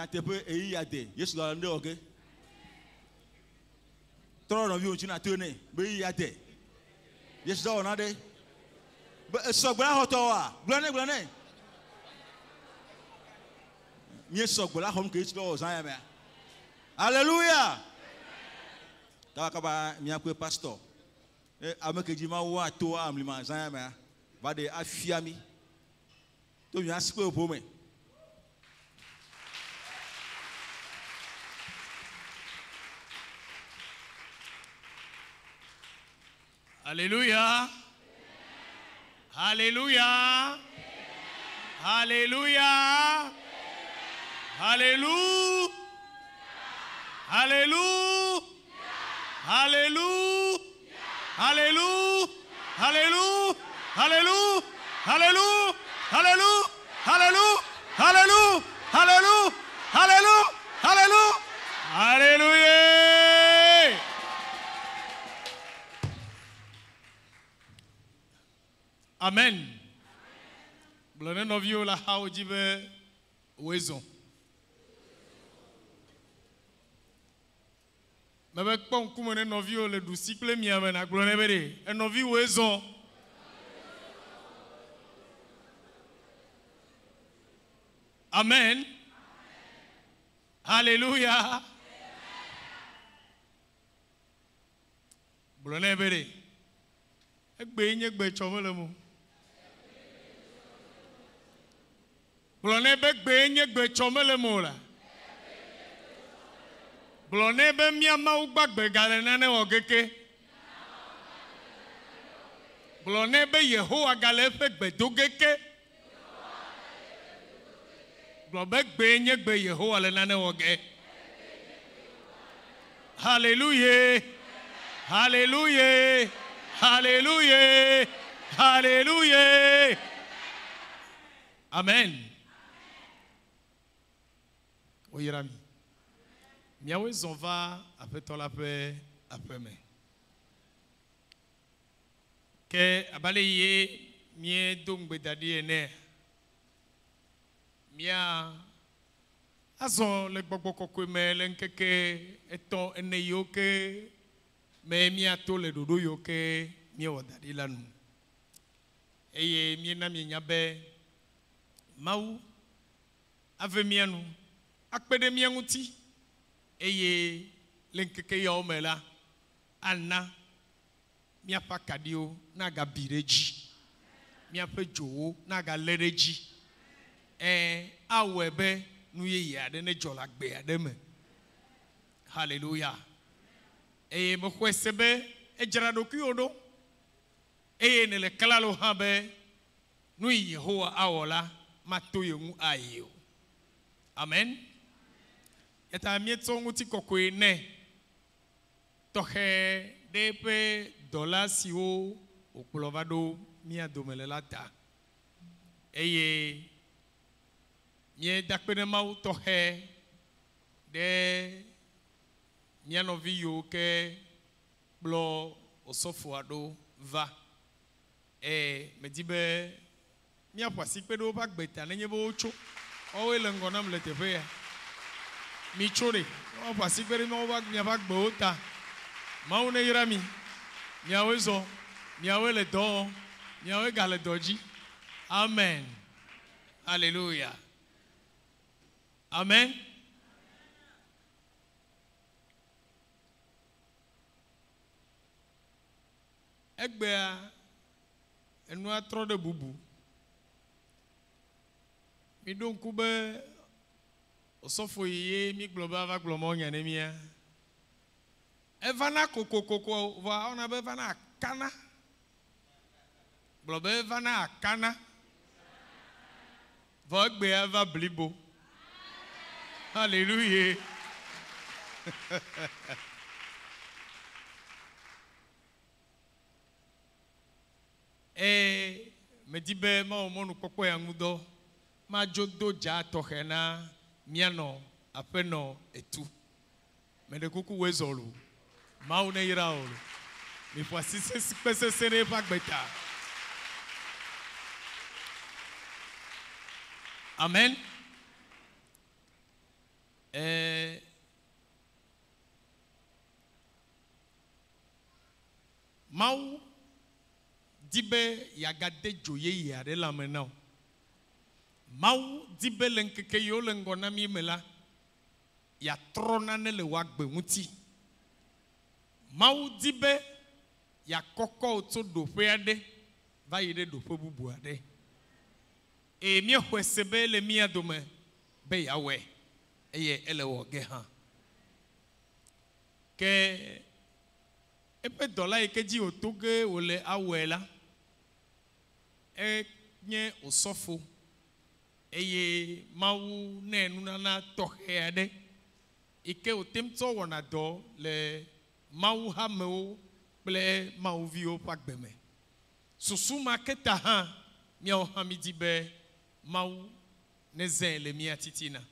nyatepe eyi yade Yesu la nde oge toro no vi o china tone be yi yade Yesu da ona de be so gbara hoto wa glone mi so gbara hom ke chiro ozan ya me hallelujah Kaba mi akwe pastor amekeji ma wo ato amlima zan ya me ba de afiami to mi asikwe opo me Alléluia. Alléluia. Alléluia. Alléluia. Alléluia. Alléluia. Alléluia. Alléluia. Alléluia. Alléluia. Alléluia. Alléluia. Alléluia. Alléluia. Alléluia. Alléluia. Alléluia. Amen. Blonde novio la hao jibe wezo. Mebe kpon kumene novio le du cycle mi amen a blonde bere. Un novio wezo. Amen. Alléluia. Blonde bere. Egbe nye gbe chomele mo. Blonde be gbe nye gbe chomele mo la. Blonde be mia ma ugbagbe gale nane ogeke. Blonde be Yehowa gale fe gbe dogeke. Blonde gbe nye gbe Yehowa le nane oge. Hallelujah. Hallelujah. Hallelujah. Hallelujah. Amen. Oyirami. Miawe zonva après toi la paix après mai. Que abalaye mie dongbe dadi ene. Mia azon le gbogbo kokwe me le nkeke eton ene yoke me mia to le dodo yoke mie wadadi lanu. Eye mie na mie nyabe mau ave mianu akpede mianuti eye lenkeke ya omela anna mia pa kadio na ga bireji mia pe jowo na ga lereji awebe nu ye ya de ne jola gbe ade me hallelujah mo kwesebe ejara do kiodo ne le kalalo habe nu Yehowa awola mato yemu ayo amen. Eta mieto nguti kokwe ne tohe depe dola siwo okulovado mia domelelata eye mie dakpene mau tohe de mia novi yo ke blo osofuado va medibe mia pasi pedo pak beta nenye bo ocho owe lengonam letepe ya mi chore o pasi pere no bak mia bak bota maune yirami mia wezo mia wele do mia we gale doji amen hallelujah amen. Egbea enu atro de bubu mi don kube osofo ye mi globa va glomo nyane mia evana kokokoko va ona be vana kana globe vana kana va egbea va blibo hallelujah. Me dibe ma omonu kokwe yangudo ma jodo ja tohena miano apeno etu me de kuku wezolu ma une iraolu mi fwa sise pese sere pak beta amen Mau dibe yagade joye yare la menao. Mau dibe lenkeke yo lengona mi mela ya trona ne le wagbe muti. Mau dibe ya koko oto dope ade va yide dope bubu ade. E mi hwesebe le mi adome be yawe eye ele woge ha. Ke epe dola ekeji otoge ole awela nye osofo eye mawu ne nunana tohe ade ike otemto wona do le mawu hamewo ple mawu viwo pagbeme susuma keta ha miao hamidi be mawu ne zen le mia titina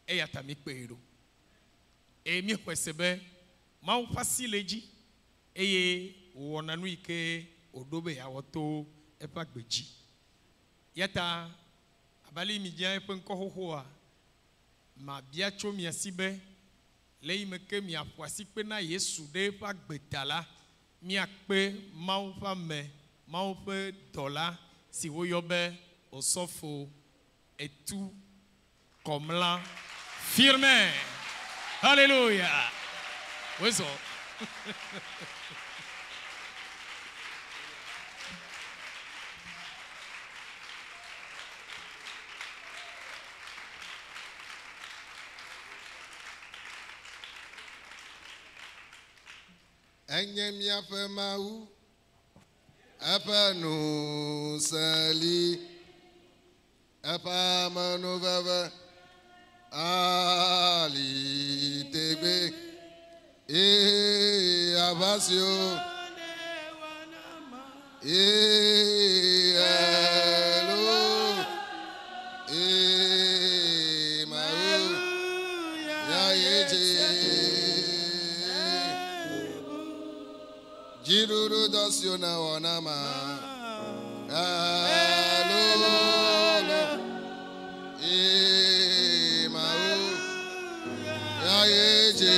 eya tami peiro e mi hwesebe mawu pasileji eye wona nu ike odobe ya woto epagbeji yata abali mi dia epe nkohoho ma bia cho mi asibe leyi meke mi afuasi pe na Yesu de pagbetala mi akpe mawu fa me mawu pe dola si wo yobe osofo etu komla firme hallelujah wezo Enye miafe mawu apa nu sali apa manu vava ali tebe e abasio e elo e mawu ya yeje Jiruru dosiona wanama alolo e mau ya yeje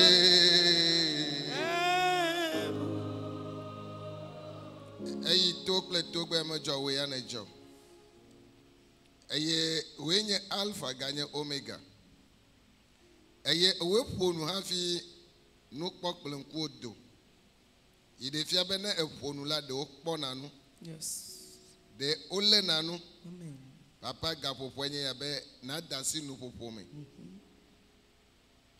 eyi tokle togbe mojo we anejo eye wenye alpha ganye omega eye weponu hafi no pokplen kwodo Idefia bene efonu la de okpo nanu. Yes. De ole nanu. Amen. Papa gapopwenye yabe na dasi nu popome.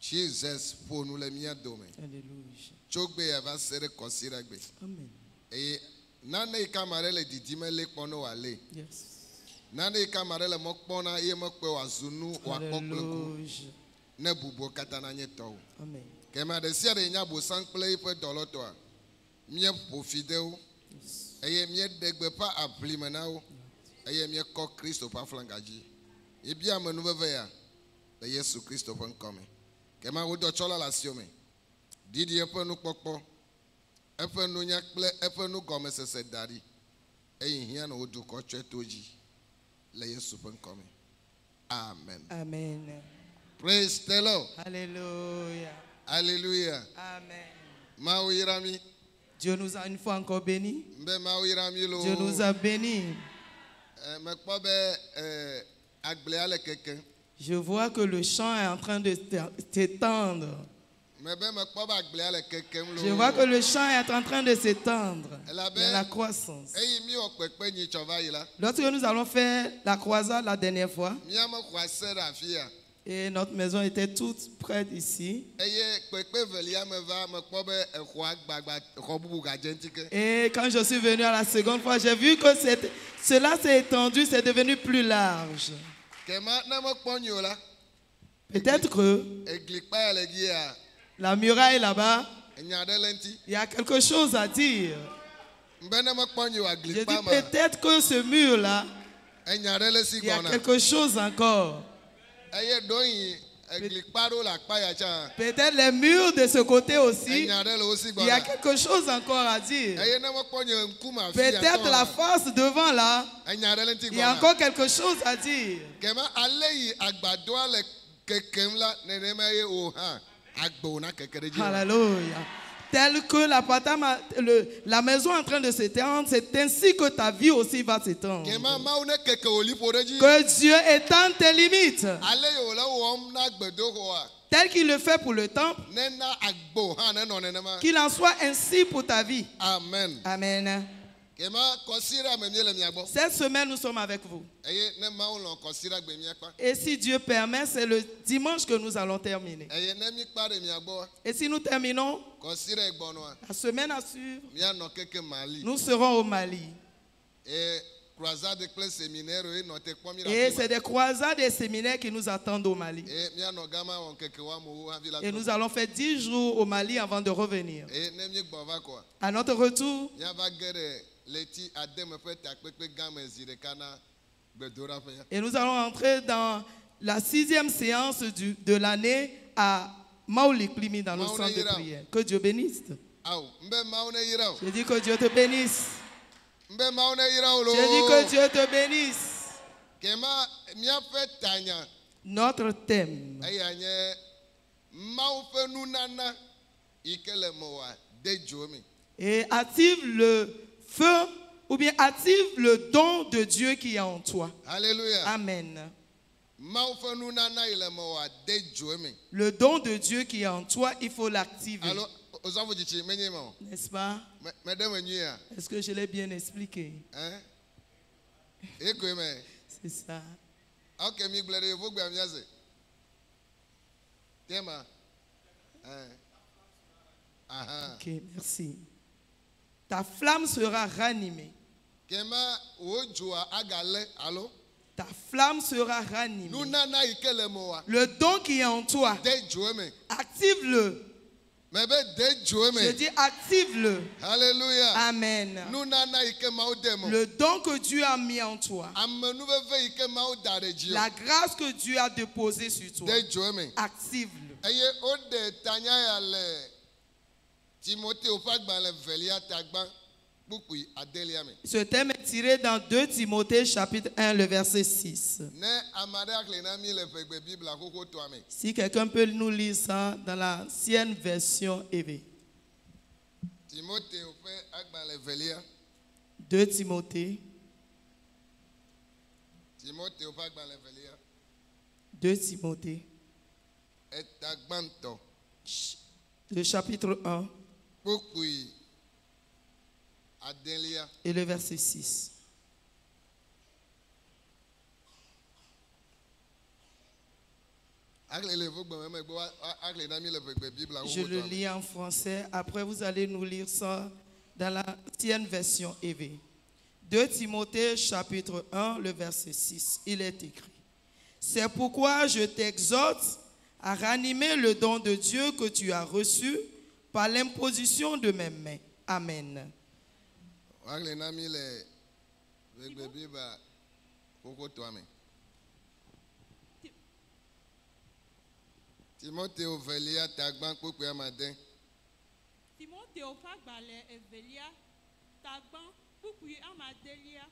Jesus fonu le mia dome. Alléluia. Chogbe yava sere kosira gbe. Amen. E nane ikamare le didime le pono wale. Yes. Nane ikamare le mokpona ye mokpe wazunu wakokleku. Alléluia. Ne bubo katana nyeto. Amen. Kema de sia de nya bo sankple ipe dolotoa. Mie pofideu eye mie degbe pa aplimenao eye mie ko Kristo pa flangaji ebi amenu veve ya le Yesu Kristo pon come kema wo do chola la siome didi epe nu popo epe nu nyakple epe nu gome sese dari eye hia na odu ko chetoji le Yesu pon come amen Amen. praise the Lord Alléluia. hallelujah Amen. ma wirami Dieu nous a une fois encore bénis. mbe ma wirami lo Dieu nous a bénis. Je vois que le champ est en train de s'étendre. Je vois que le champ est en train de s'étendre. Il y a la croissance. Lorsque nous allons faire la croisade la dernière fois, et notre maison était toute prête ici. Et quand je suis venu à la seconde fois, j'ai vu que cela s'est étendu, c'est devenu plus large. Peut-être que la muraille là-bas, il y a quelque chose à dire. Je dis peut-être que ce mur-là, il y a quelque chose encore. Peut-être les murs de ce côté aussi, il y a quelque chose encore à dire. Peut-être la face devant là, il y a encore quelque chose à dire. Alléluia. Tel que la maison est en train de s'étendre, c'est ainsi que ta vie aussi va s'étendre. Que Dieu étende tes limites. Tel qu'il le fait pour le temple, qu'il en soit ainsi pour ta vie. Amen. Amen. Cette semaine, nous sommes avec vous. Et si Dieu permet, c'est le dimanche que nous allons terminer. Et si nous terminons, la semaine à suivre, nous serons au Mali. Et c'est des croisades et séminaires qui nous attendent au Mali. Et nous allons faire 10 jours au Mali avant de revenir. À notre retour, et nous allons entrer dans la 6e séance de l'année à Maouliklimi dans le centre de prière. Que Dieu bénisse. Je dis que Dieu te bénisse. Je dis que Dieu te bénisse. Notre thème. Et active le feu ou bien active le don de Dieu qui est en toi. Alléluia. Amen. Le don de Dieu qui est en toi, il faut l'activer. N'est-ce pas? Est-ce que je l'ai bien expliqué? C'est ça. Ok, merci. Ta flamme sera ranimée. Ta flamme sera ranimée. Le don qui est en toi, active-le. Je dis active-le. Alléluia. Amen. Le don que Dieu a mis en toi, la grâce que Dieu a déposée sur toi, active-le. Ce thème est tiré dans 2 Timothée chapitre 1, le verset 6. Si quelqu'un peut nous lire ça dans l'ancienne version EV. 2 Timothée. 2 Timothée. Le chapitre 1. Et le verset 6. Je le lis en français. Après, vous allez nous lire ça dans l'ancienne version EV. 2 Timothée chapitre 1, le verset 6. Il est écrit: c'est pourquoi je t'exhorte à ranimer le don de Dieu que tu as reçu par l'imposition de mes mains. Amen. Timothée Ovelia Tagban Kpokpe Amadin. Timothée Ofagbale Evelia Tagban Kpokpe Amadelia.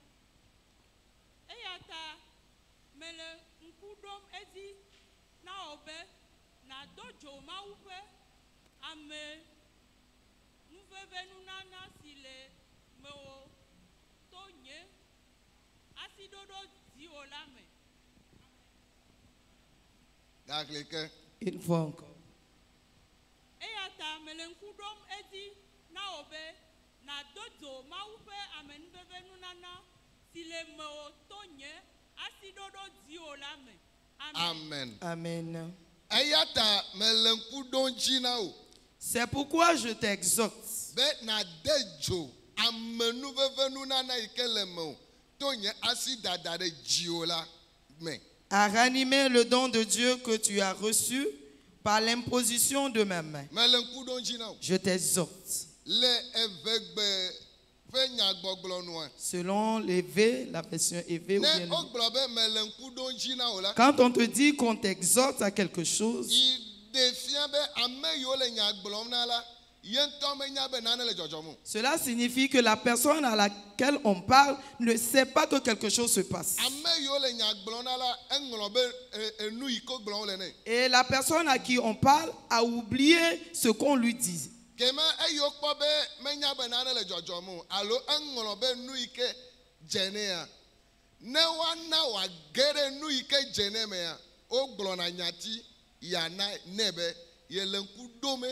Eyata mele nkudom ezi na obe na dojo maupe ame nuvevenu nana sile meo tonye asidodo diolame. Gakleke. Une fois encore. Eyata mele nkudom ezi na obe na dojo maupe ame nuvevenu nana sile meo tonye asidodo diolame. Amen. Amen. Eyata mele nkudom jinao. C'est pourquoi je t'exhorte à ranimer le don de Dieu que tu as reçu par l'imposition de mes mains. Je t'exhorte. Selon l'EV, la version EV, quand on te dit qu'on t'exhorte à quelque chose, yentɔ menya be nane le dzɔdzɔm. Cela signifie que la personne à laquelle on parle ne sait pas que quelque chose se passe. Ame yiwo le nya gblɔm na la eŋlɔ be enu yi ko gblɔm le ne. Et la personne à qui on parle a oublié ce qu'on lui dit. Kema eyiwo kpɔ be menya be nane le dzɔdzɔm o alo eŋlɔ be nu yi ke dze nea ne woana wòage ɖe nu yi ke dze ne mea wogblɔna nyati yana ne be yele ŋku ɖome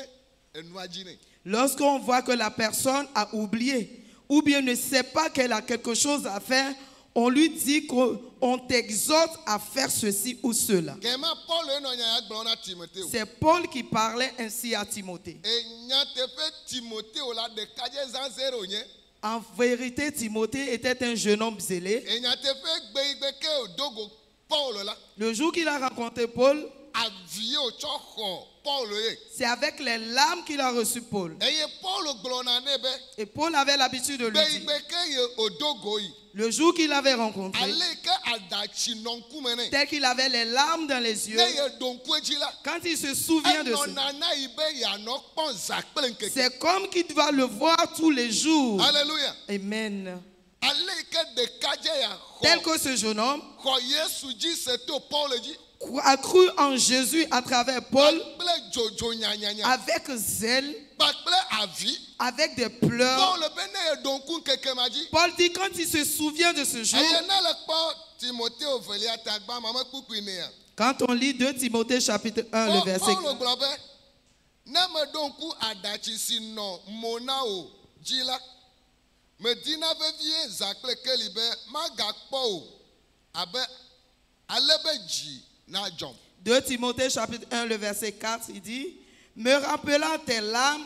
enua dzi ne. Lorsqu'on voit que la personne a oublié ou bien ne sait pas qu'elle a quelque chose à faire, on lui dit qu'on t'exhorte à faire ceci ou cela. Kema Paul eno nya ya gblɔm na Timothée. C'est Paul qui parlait ainsi à Timothée. E nyateƒe Timothée la ɖekadze zã 0 nye. En vérité, Timothée était un jeune homme zélé. E nyateƒe gbe yi gbe ke wodogo Paul la Le jour qu'il a rencontré Paul, avi wotsɔ xɔ Paul ye. c'est avec les larmes qu'il a reçu Paul. Eye Paul gblɔna ne be Et Paul avait l'habitude de lui gbe yi dire, gbe ke ye wodogo yi. le jour qu'il l'avait rencontré, Ale yi ke adatsi nɔ ŋkume ne. tel qu'il avait les larmes dans les yeux, Ne ye ɖo ŋkue dzi la. quand il se souvient de ça, Enɔna na yi be yeanɔ kpɔ zã kple ŋkeke. c'est comme qu'il doit le voir tous les jours. Alléluia. Amen. Ale yi ke ɖekadze ya Tel xɔ que ce jeune homme xɔ Yesu dzi se to Paul dzi. a cru en Jésus à travers Paul Kple dzodzo nyanyanya. avec zèle, Kpakple avi. avec des pleurs. Paul be ne ye ɖo ŋku ŋkeke ma dzi. Paul dit quand il se souvient de ce jour, Eye ne le kpɔ Timothée ovelia tagba mame kpukpui nea. quand on lit 2 Timothée chapitre 1, le verset Paul gblɔ be ne meɖo ŋku aɖatsi si nɔ mo na o dzi la medina vevie zã kple keli be magakpɔ o abe ale be dzi na dzɔm. 2 Timothée chapitre 1, le verset 4, il dit, me rappelant tes larmes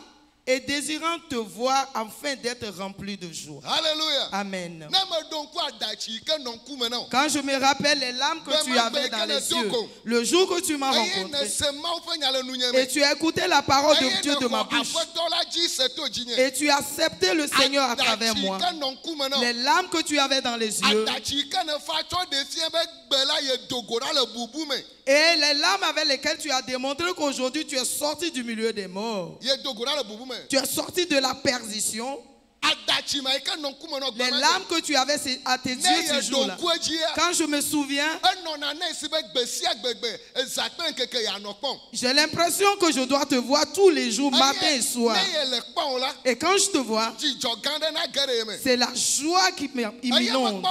et désirant te voir afin d'être rempli de joie. Alléluia. Amen. Ne meɖo ŋku aɖatsi yi ke nɔ ŋkume na o. Quand je me rappelle les larmes que tu avais dans les yeux, le jour que tu m'as Eye ne rencontré, se Mawu ƒe nya le nunye et me. tu as écouté la parole Eye de Dieu ne de ma xɔ bouche, Aƒetɔ la dzi se to dzinye. et tu as accepté le Seigneur à travers Aɖatsi yi moi, ke nɔ ŋkume na o. les larmes que tu avais dans les yeux, Aɖatsi yi ke ne fa tsɔ ɖe fia be gbe la ye dogo ɖa le bubu me. et les larmes avec lesquelles tu as démontré qu'aujourd'hui tu es sorti du milieu des morts, Ye dogo ɖa le bubu me. tu es sorti de la perdition. Aɖatsi ma yi ke nɔ ŋkume na o Les gbe ma larmes que tu avais à tes ne yeux ye ce ɖo jour-là, ŋkue dzia. quand je me souviens, Enɔna ne si be gbe sia gbegbe ezã kple ŋkeke yeanɔ kpɔm. j'ai l'impression que je dois te voir tous les jours, matin et soir. Ne ye le kpɔm la, Et quand je te vois, dzidzɔ gã ɖe na ge ɖe ye me. c'est la joie qui m'inonde.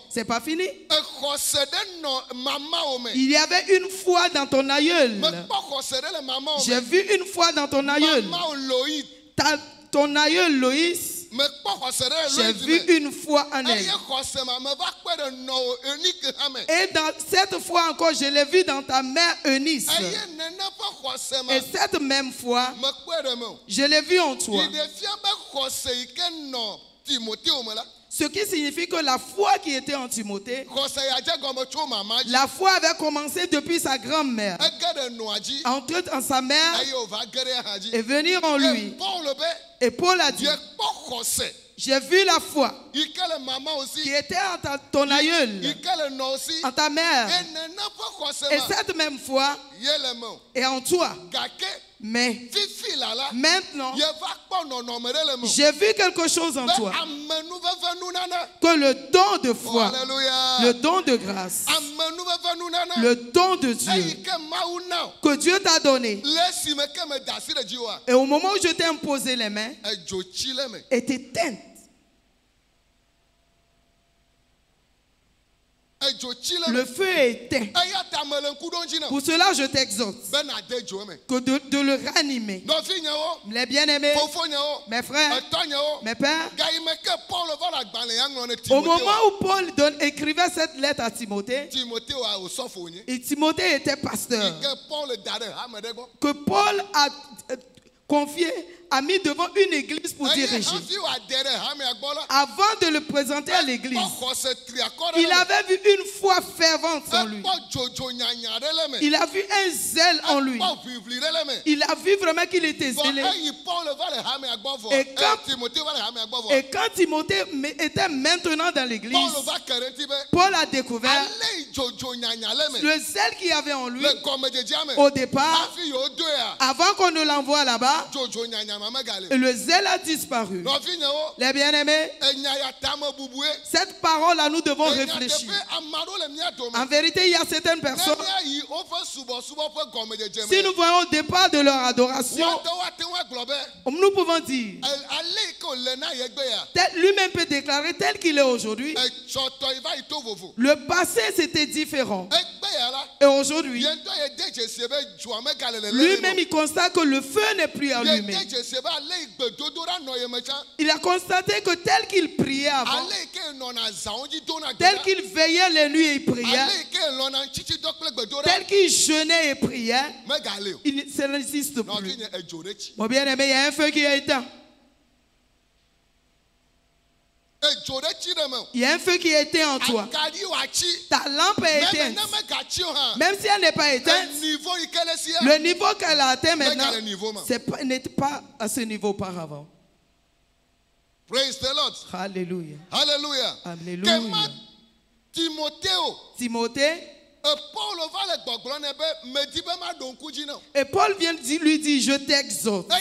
C'est pas fini. Exɔse ɖe nɔ mamawo me. Il y avait une foi dans ton aïeul. Mekpɔ xɔse ɖe le mamawo J'ai me. vu une foi dans ton aïeul. Mamawo Loïd. Ton aïeul Loïs, Mekpɔ xɔse ɖe j'ai Loïd vu me. une foi en elle. Eye xɔse ma me va kpe ɖe nɔwo Enike hã me. Et dans cette fois encore, je l'ai vu dans ta mère Eunice. Eye nene ƒe xɔse ma Et cette même fois, mekpɔe ɖe me o. je l'ai vu en toi. Yi ɖe fia be xɔse yi ke nɔ Timothée me la. Ce qui signifie que la foi qui était en Timothée, Xɔse ya dze gɔme tso mama dzi. la foi avait commencé depuis sa grand-mère. Ege ɖe noa dzi. Entrer en sa mère Eye wòva ge ɖe eha dzi. et venir en Ye lui. Paul be Et Paul a dit, yekpɔ xɔse j'ai vu la foi yi ke le mama aussi. qui était en ton aïeul, Yi ke le nɔ aussi. en ta mère. Et nene ƒe xɔse Et ma cette même foi ye le me o. est en toi. Gake Mais fifi lala. maintenant, Ye va kpɔ nɔnɔme ɖe le me o. j'ai vu quelque chose en Be toi. amenuveve nunana. Que le don de Oh, foi, alléluia. le don de grâce, Amenuveve nunana. le don de Eyi Dieu ke Mawu na o. que Dieu t'a donné. Le esime ke me da asi ɖe dzi oa. Et au moment où je t'ai imposé les mains, Edzo tsi le me. est éteinte. Edzo tsi le me. Le feu est éteint. Eya ta me le ŋku ɖom dzi na o. Pour cela, je t'exhorte Be na de dzo me. que de le ranimer. Nɔvi nyewo. Les bien-aimés, Fofo nyewo. mes frères, Etɔ nyewo. mes pères, Ga yi me ke Paul va le agbalẽ ya ŋlɔ ne au Timothée moment wa. où Paul écrivait cette lettre à Timothée, Timothée wa wòsɔfo nye. et Timothée était pasteur, Yi ke Paul da ɖe hame ɖe gbɔ. que Paul a confié, a mis devant une église pour Eye diriger. hafi wòade ɖe hamea gbɔ la. Avant de le présenter à l'église, Ekpɔ xɔse triakɔ ɖe il le me. avait vu une foi fervente en lui. Ekpɔ dzodzo nyanya ɖe le me. Il a vu un zèle en lui. Ekpɔ ʋiʋli ɖe le me. Il a vu vraiment qu'il était Vɔ zélé. eyi Paul va le hamea gbɔ vɔ. Et quand- Timothée va le hamea gbɔ vɔ. Et quand Timothée était maintenant dans l'église, Paul va ke ɖe ŋuti be. Paul a découvert Ale yi dzodzo nyanya le me. le zèle qu'il y avait en lui Le gɔmedzedzea me. au départ, Hafi yewo doe ya. avant qu'on ne l'envoie là-bas. Dzodzo nyanya Et le zèle a disparu. Les bien-aimés, cette parole-là, nous devons réfléchir. En vérité, il y a certaines personnes, si nous voyons au départ de leur adoration, nous pouvons dire, lui-même peut déclarer tel qu'il est aujourd'hui. Le passé, c'était différent. Et aujourd'hui, lui-même, il constate que le feu n'est plus allumé. Il a constaté que tel qu'il priait avant, tel qu'il veillait les nuits et il priait, tel qu'il jeûnait et priait, ça n'existe plus. Mon bien-aimé, il y a un feu qui est éteint. Il y a un feu qui est éteint en toi. Ta lampe est éteinte. Même si elle n'est pas éteinte, le niveau qu'elle a atteint maintenant n'était pas à ce niveau auparavant. Praise the Lord. Alléluia. Alléluia. Alléluia. Timothée. Et Paul vient lui dire, je t'exhorte.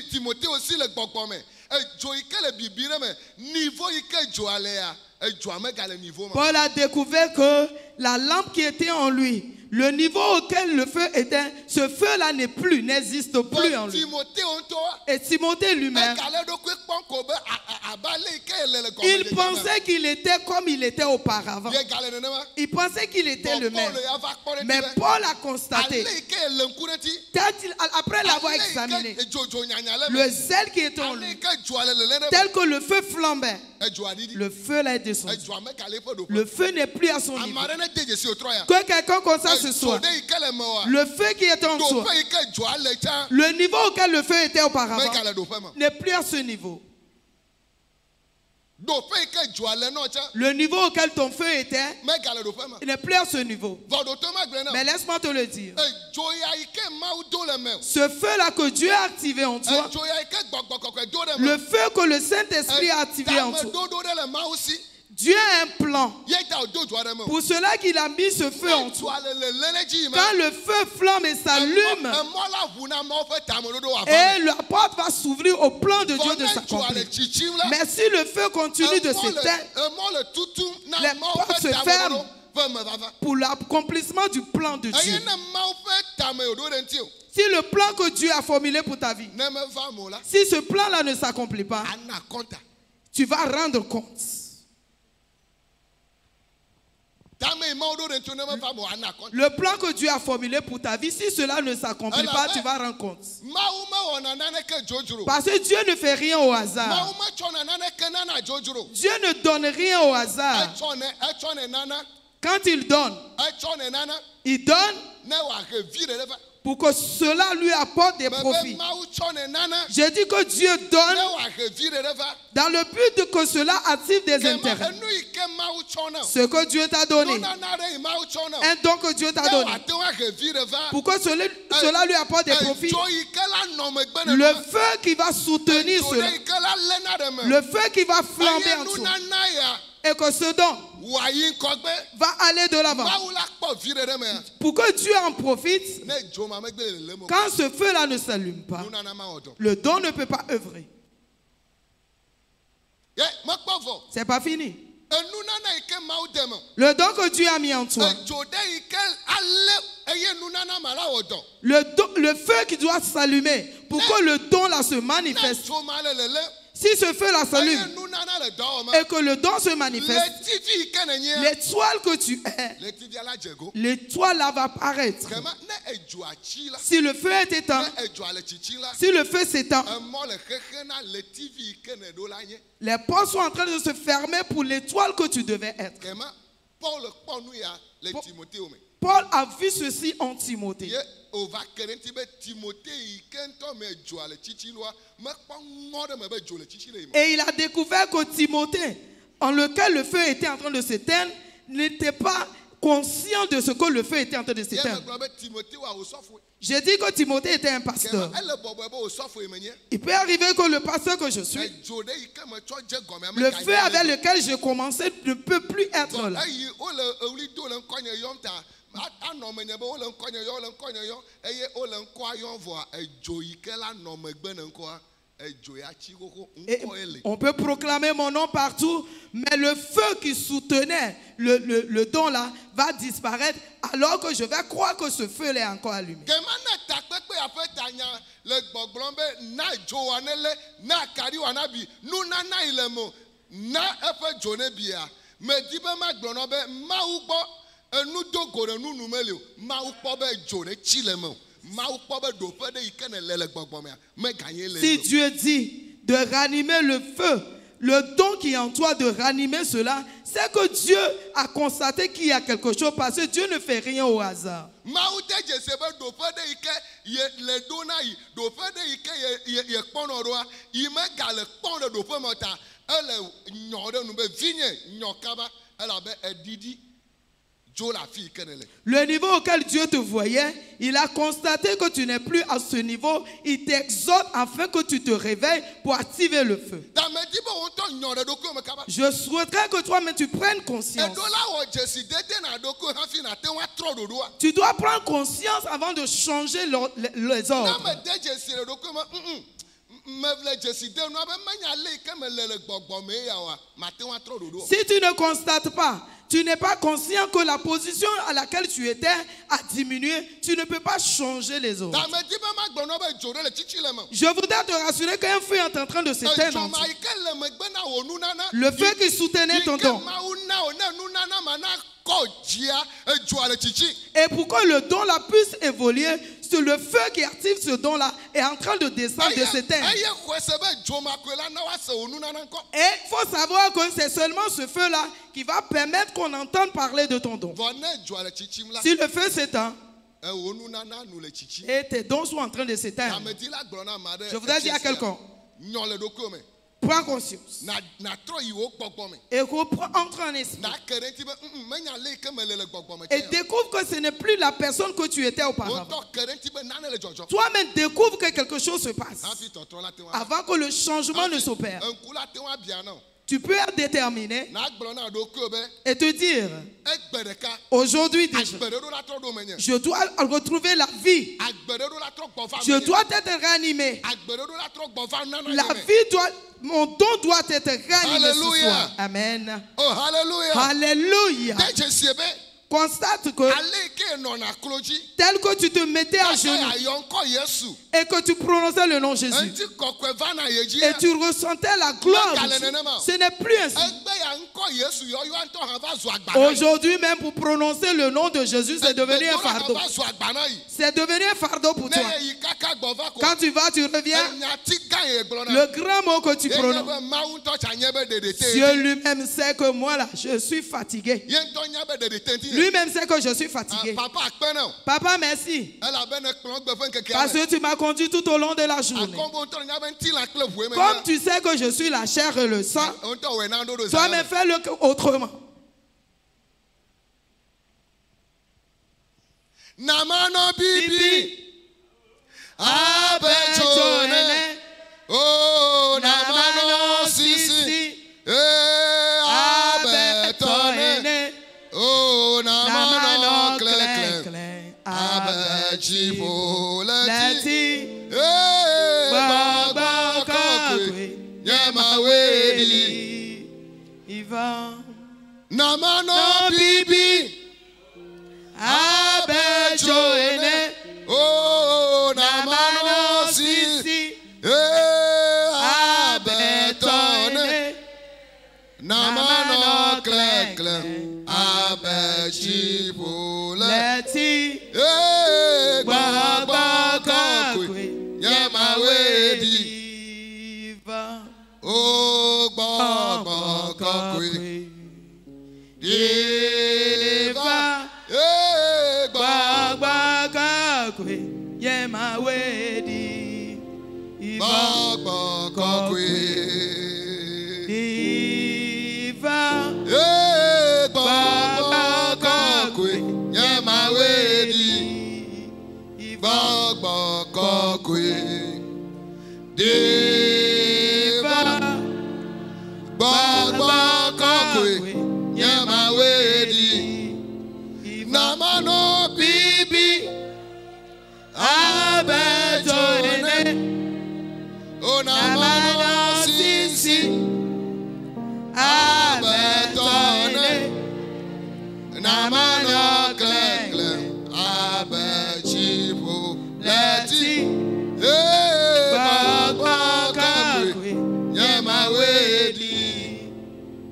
Timothée aussi le gbɔgbɔme edzo yi ke le bibire me niveau yi ke dzoa lea edzoa me gale niveau ma. Paul a découvert que la lampe qui était en lui, le niveau auquel le feu était, ce feu-là n'existe plus en lui. Et Timothée lui-même, il pensait qu'il était comme il était auparavant. Il pensait qu'il était le même. Mais Paul a constaté, après l'avoir examiné, le zèle qui était en lui, tel que le feu flambait, le feu là est descendu. Le feu n'est plus à son niveau. Que quelqu'un constate ce soir, le feu qui était en soi, le niveau auquel le feu était auparavant, n'est plus à ce niveau. Le niveau auquel ton feu était, il n'est plus à ce niveau. Mais laisse-moi te le dire. Ce feu-là que Dieu a activé en toi, le feu que le Saint-Esprit a activé en toi, Dieu a un plan. Pour cela qu'il a mis ce feu en toi. Quand le feu flambe et s'allume, et la porte va s'ouvrir au plan de Dieu de s'accomplir. Mais si le feu continue de s'éteindre, les portes se ferment pour l'accomplissement du plan de Dieu. Si le plan que Dieu a formulé pour ta vie, si ce plan-là ne s'accomplit pas, tu vas rendre compte. Le plan que Dieu a formulé pour ta vie, si cela ne s'accomplit pas, tu vas rendre compte. Parce que Dieu ne fait rien au hasard. Dieu ne donne rien au hasard. Quand il donne pour que cela lui apporte des profits. Je dis que Dieu donne dans le but de que cela attire des intérêts. Ce que Dieu t'a donné, un don que Dieu t'a donné, pour que cela lui apporte des profits. Le feu qui va soutenir cela, le feu qui va flamber en toi, et que ce don va aller de l'avant. Pour que Dieu en profite, quand ce feu-là ne s'allume pas, le don ne peut pas œuvrer. C'est pas fini. Le don que Dieu a mis en toi, le feu qui doit s'allumer pour que le don là se manifeste. Si ce feu-là s'allume et que le don se manifeste, l'étoile que tu es, l'étoile là va apparaître. Si le feu est éteint, si le feu s'éteint, les portes sont en train de se fermer pour l'étoile que tu devais être. Paul a vu ceci en Timothée. Et il a découvert que Timothée, en lequel le feu était en train de s'éteindre, n'était pas conscient de ce que le feu était en train de s'éteindre. J'ai dit que Timothée était un pasteur. Il peut arriver que le pasteur que je suis, le feu avec lequel j'ai commencé ne peut plus être là. anɔme nye be wole ŋkɔ nye yɔ, wole ŋkɔ nye yɔ, eye wole ŋkɔa yɔ vɔa edzo yi ke la nɔ megbe ne ŋkɔa edzo ya tsi xoxo Et ŋkɔ ele. on peut proclamer mon nom partout, mais le feu qui soutenait le don là va disparaître alors que je vais croire que ce feu là est encore allumé. Gema ne takpekpe aƒe tanya le gbɔgblɔm be na dzoa ne le, na akaɖiwa na bi, nunana yi le mo, na eƒe dzo ne bia. Medi be magblɔ nɔ be Mawu gbɔ enu do go ɖe nunu me li o. Mawu kpɔ be dzo ɖe tsi le me o. Mawu kpɔ be ɖoƒe ɖe yi ke ne le gbɔgbɔmea meganye le. Si Dieu dit de ranimer le feu, le don qui est en toi de ranimer cela, c'est que Dieu a constaté qu'il y a quelque chose parce que Dieu ne fait rien au hasard. Mawu de dzese be ɖoƒe ɖe yi ke ye le do na yi, ɖoƒe ɖe yi ke ye kpɔnɔ ɖoa, yi megale kpɔn ɖe ɖoƒe me ta, ele nyɔ ɖe nu be vinye nyɔ kaba, elabe edidi dzo la fi yi ke ne le. Le niveau auquel Dieu te voyait, il a constaté que tu n'es plus à ce niveau. Il t'exhorte afin que tu te réveilles pour activer le feu. Ta me di be wo ŋutɔ nyɔ ɖe ɖokui me kaba. Je souhaiterais que toi-même tu prennes conscience. Eɖo la wɔ dzesi dede na ɖokui hafi na te ŋu atrɔ ɖoɖoa. Tu dois prendre conscience avant de changer les Na ordres. me de dzesi le ɖokui me, mevle dzesi de nua be menya le yi ke me le gbɔgbɔ me ya oa, mate ŋu atrɔ ɖoɖoa. Si tu ne constates pas, tu n'es pas conscient que la position à laquelle tu étais a diminué, tu ne peux pas changer les ordres. Ta me di be magblɔ nɔ be dzo ɖe le tsitsi le me. Je voudrais te rassurer qu'un feu est en train de s'éteindre en Edzoma toi. yi ke le megbe na wò nunana. Le feu qui soutenait ton Yi ke don. Mawu na wò ne nunana ma na kɔ dzia edzoa le tsitsi. Et pour que le don là puisse évoluer, c'est le feu qui active ce don là est en train de descendre, de s'éteindre. Eye xɔse be dzoma koe la na woase wò nunana ŋkɔ. Et il faut savoir que c'est seulement ce feu là qui va permettre qu'on entende parler de ton don. Vɔ ne dzoa le tsitsim la, Si le feu s'éteint wò nunana nu le tsitsi. et tes dons sont en train de s'éteindre, Amedi la gblɔ na ame aɖe. je voudrais dire à quelqu'un, Nyɔ le ɖokui me. prends conscience Na trɔ yi wò gbɔgbɔ me. et reprends, entre en esprit Na ke ɖe ŋuti be menya le yi ke me le gbɔgbɔ me. et découvre que ce n'est plus la personne que tu étais Wò auparavant. ŋutɔ ke ɖe ŋuti be nane le dzɔdzɔ. Toi-même découvre que quelque chose se passe Hafi tɔtrɔ la te ŋu. avant que le changement ne s'opère. Ŋku la te ŋu abia na o. Tu peux être déterminé Na gblɔ na ɖokui be et te dire, egbe ɖeka. aujourd'hui déjà, Agbeɖoɖo la trɔ ɖo menye. je dois retrouver la vie. Agbeɖoɖo la trɔ gbɔ va Je menye. dois être réanimé. Agbeɖoɖo la trɔ gbɔ va nana La nye me. vie doit, mon don doit être réanimé ce Alléluia. soir. Amen. Oh hallelujah. Alléluia. De dzesie be Constate que ale yi ke nɔna klo dzi. tel que tu te mettais à Eye genoux ayɔ ŋkɔ Yesu. et que tu prononçais le nom de Jésus Eŋti kɔkɔe va na ye dzi. et tu ressentais la gloire de Dieu, ce n'est plus ainsi. Egbe ya ŋkɔ Yesu yɔyɔ ŋutɔ hã va zu agba na yi. Aujourd'hui même pour prononcer le nom de Jésus, c'est devenu un Egbedola hã fardeau. va zu agba na yi. C'est devenu un fardeau pour Ne toi. yi kaka gbɔ va ko. Quand tu vas, tu reviens, Enyati gã ye gblɔ na. le grand mot que tu Ye nye prononces, be Mawu ŋutɔ tsa nye be ɖeɖe te. Dieu lui-même sait que moi là, je suis fatigué. Ye ŋutɔ nya be ɖeɖe te ŋuti. Lui-même sait que je suis fatigué. Papa akpe na o. Papa, merci. Elabene kplɔ gbe ƒe ŋkekea Parce me. que tu m'as conduit tout au long de la journée. Akɔbo ŋutɔ nya be ŋuti la kple ʋue me. Comme tu sais que je suis la chair et le sang, Ŋutɔ wɔe na ɖo ɖo toi zã mais me. fais-le autrement. Namanɔ bibi. Bibi. Abedzo nene. Oh namanɔ sisi. Abetɔ nene. Oh namanɔ klekle. Abetsiƒo le ti. Gbɔgbɔ kɔkɔe. Nyemawoe ɖi. Ivan. Namanɔ bibi. Abedzo ene. Oh namanɔ sisi. Abetɔ ne. Namanɔ klekle. Abetsiƒo le. Leti. Gbɔgbɔ kɔkɔe. Nyemawoe ɖi. Ivan. Oh gbɔgbɔ kɔkɔe. Diva. Gbagba kakwe, yema wedi. Iva, Gbɔgbɔ kɔkɔe. Iva, Gbɔgbɔ kɔkɔe. Nyemawoe ɖi. Iva, Gbɔgbɔ kɔkɔe. Diva. Gbɔgbɔ kɔkɔe. Nyemawoe ɖi. Iva, Namanɔ Onamano sisi abetone namano klekle abechipo leti baba kabwe nyama wedi.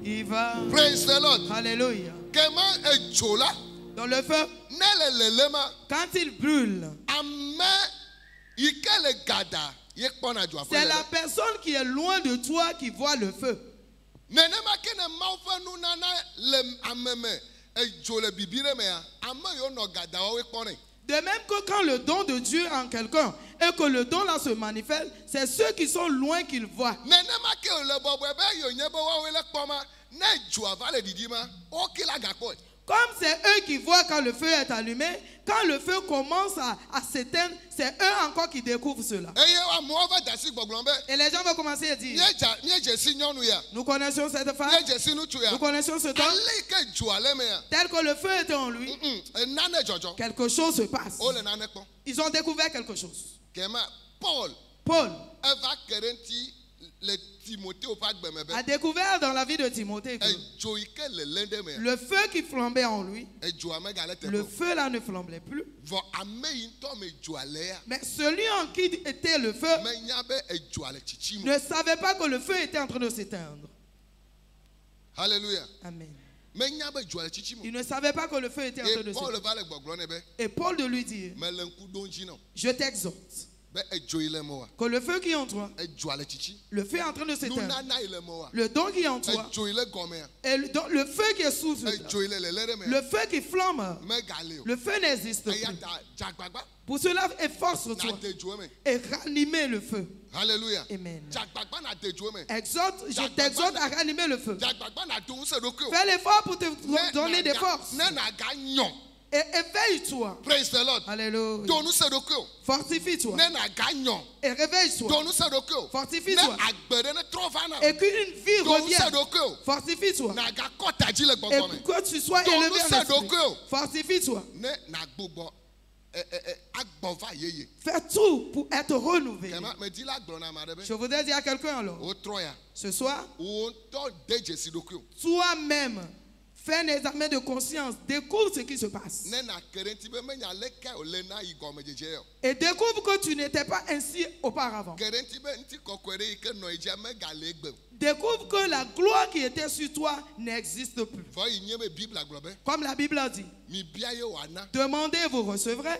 Il va. Praise the Lord. Alléluia. Kema ejola Dans le feu, nelelelema quand il brûle, ame ikele gada yekpona jo c'est la afele. personne qui est loin de toi qui voit le feu. Nenema kene maufa nunana le ameme ejole bibire me ya ame yo no gada o yekpone. De même que quand le don de Dieu est en quelqu'un et que le don là se manifeste, c'est ceux qui sont loin qu'ils voient. Nenema ke le bobo be yo nyebe wa we le kpoma ne jo avale didima o kila gakpo. Comme c'est eux qui voient quand le feu est allumé, quand le feu commence à s'éteindre, c'est eux encore qui découvrent cela. Eye wa mo va dasi gbogbon be. Et les gens vont commencer à dire, Nye je si nyonu ya. nous connaissions cette femme, Nye je si nutu ya. nous connaissions cet homme, Ale ke jo ale me ya. tel que le feu était en lui, Nane jojo. quelque chose se passe. O le nane kpon. Ils ont découvert quelque chose. Kema Paul Paul eva kerenti le Timothée au pas gbeme be. a découvert dans la vie de Timothée que Ejo ike le lende me. le feu qui flambait en lui, Ejo ame gale te. le feu là ne flambait plus. Vo ame yi nto me jo ale ya. Mais celui en qui était le feu Me nya be ejo ale chichi mo. ne savait pas que le feu était en train de s'éteindre. Hallelujah. Amen. Me nya be ejo ale chichi mo. Il ne savait pas que le feu était en train Et de Paul s'éteindre. va le gbogbo ne be. Et Paul de lui dire, Me le nku donji no. je t'exhorte, Be ejo ile mo wa. que le feu qui est en toi, Ejo ale chichi. le feu est en train de s'éteindre. Nunana ile mo wa. Le don qui est en toi, Ejo ile gome ya. et le feu qui est sous toi, Ejo ile le lere me. le feu qui flambe, Me gale o. le feu n'existe Eya plus. ta jagbagba. Pour cela, efforce-toi Na dejo me. et ranimer le feu. Hallelujah. Amen. Jagbagba na dejo me. Je t'exhorte à ranimer le feu. Jagbagba na do se doku. Fais l'effort pour te donner des forces. Ne na ga nyon. Et éveille-toi. Praise the Lord. Alléluia. Do nu se doku. Fortifie-toi. Ne na ga nyon. Et réveille-toi. Do nu se doku. Fortifie-toi. Ne agbere ne trova na. Et qu'une vie Do nu se revienne. doku. Fortifie-toi. Na ga kota ji le Et gbogbo me. que tu sois Donc, élevé nous en sommes esprit. donc- Fortifie-toi. Ne na gbogbo agbova yeye. Fais tout pour être renouvelé. Kema me di la gblɔ na ma de be. Je voudrais dire à quelqu'un alors. O trɔ ya. Ce soir, O ŋutɔ de dzesi ɖokui o. toi-même, fais un examen de conscience. Découvre ce qui se passe. Ne na ke ɖe ŋuti be menya leke o le na yi gɔmedzedze o. Et découvre que tu n'étais pas ainsi auparavant. Ke ɖe ŋuti be ŋuti kɔkɔe ɖe yi ke nɔ yi dzia megale egbe o. Découvre que la gloire qui était sur toi n'existe plus. Vɔ yi nye be Biblia gblɔ be Comme la Bible a dit, mi bia ye wòana. demandez et vous recevrez,